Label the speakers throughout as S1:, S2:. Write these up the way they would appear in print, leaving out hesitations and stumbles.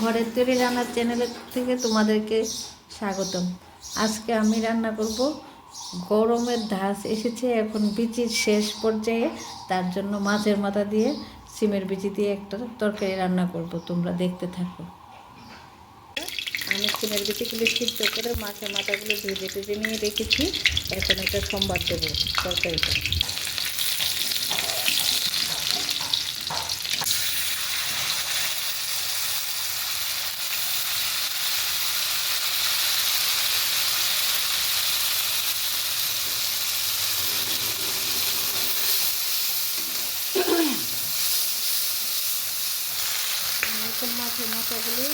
S1: ঘরের তৈরি রান্নার চ্যানেলের থেকে তোমাদেরকে স্বাগতম। আজকে আমি রান্না করব, গরমের ধাঁচ এসেছে, এখন বিচির শেষ পর্যায়ে, তার জন্য মাছের মাথা দিয়ে সিমের বিচি দিয়ে একটা তরকারি রান্না করব। তোমরা দেখতে থাকো। আমি সিমের বিচিগুলো সিদ্ধ করে মাছের মাথাগুলো ভেজে ভেজে নিয়ে রেখেছি। এখন এটা সম্বাদ দেবো তরকারিটা। এখন মাছের মাথাগুলো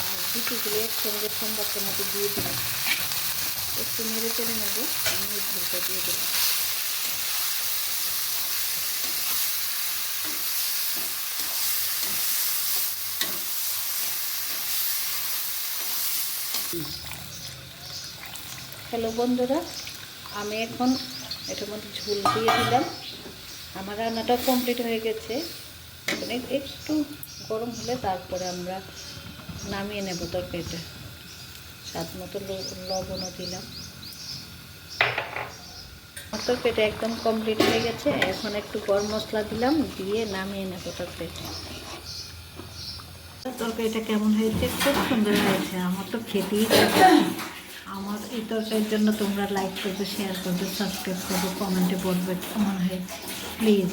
S1: আর বিচিগুলো একসঙ্গে সম্বাদটার মধ্যে দিয়ে দেবো। একটু নেড়ে চেড়ে নেবো, নিয়ে ঝোলটা দিয়ে দেবো। হ্যালো বন্ধুরা, আমি এখন এটার মধ্যে ঝোল দিয়ে দিলাম। আমার রান্নাটা কমপ্লিট হয়ে গেছে। এখন একটু গরম হলে তারপরে আমরা নামিয়ে নেব তরকারিটা। স্বাদ মতো লবণও দিলাম। আমার তরকারিটা একদম কমপ্লিট হয়ে গেছে। এখন একটু গরম মশলা দিলাম, দিয়ে নামিয়ে নেব তরকারিটা। তরকারিটা কেমন হয়েছে? খুব সুন্দর হয়েছে। আমার তো খেতেই চাইছে। আমার এই তরকারির জন্য তোমরা লাইক করবে, শেয়ার করবে, সাবস্ক্রাইব করবে, কমেন্টে বলবে কেমন হয়েছে প্লিজ।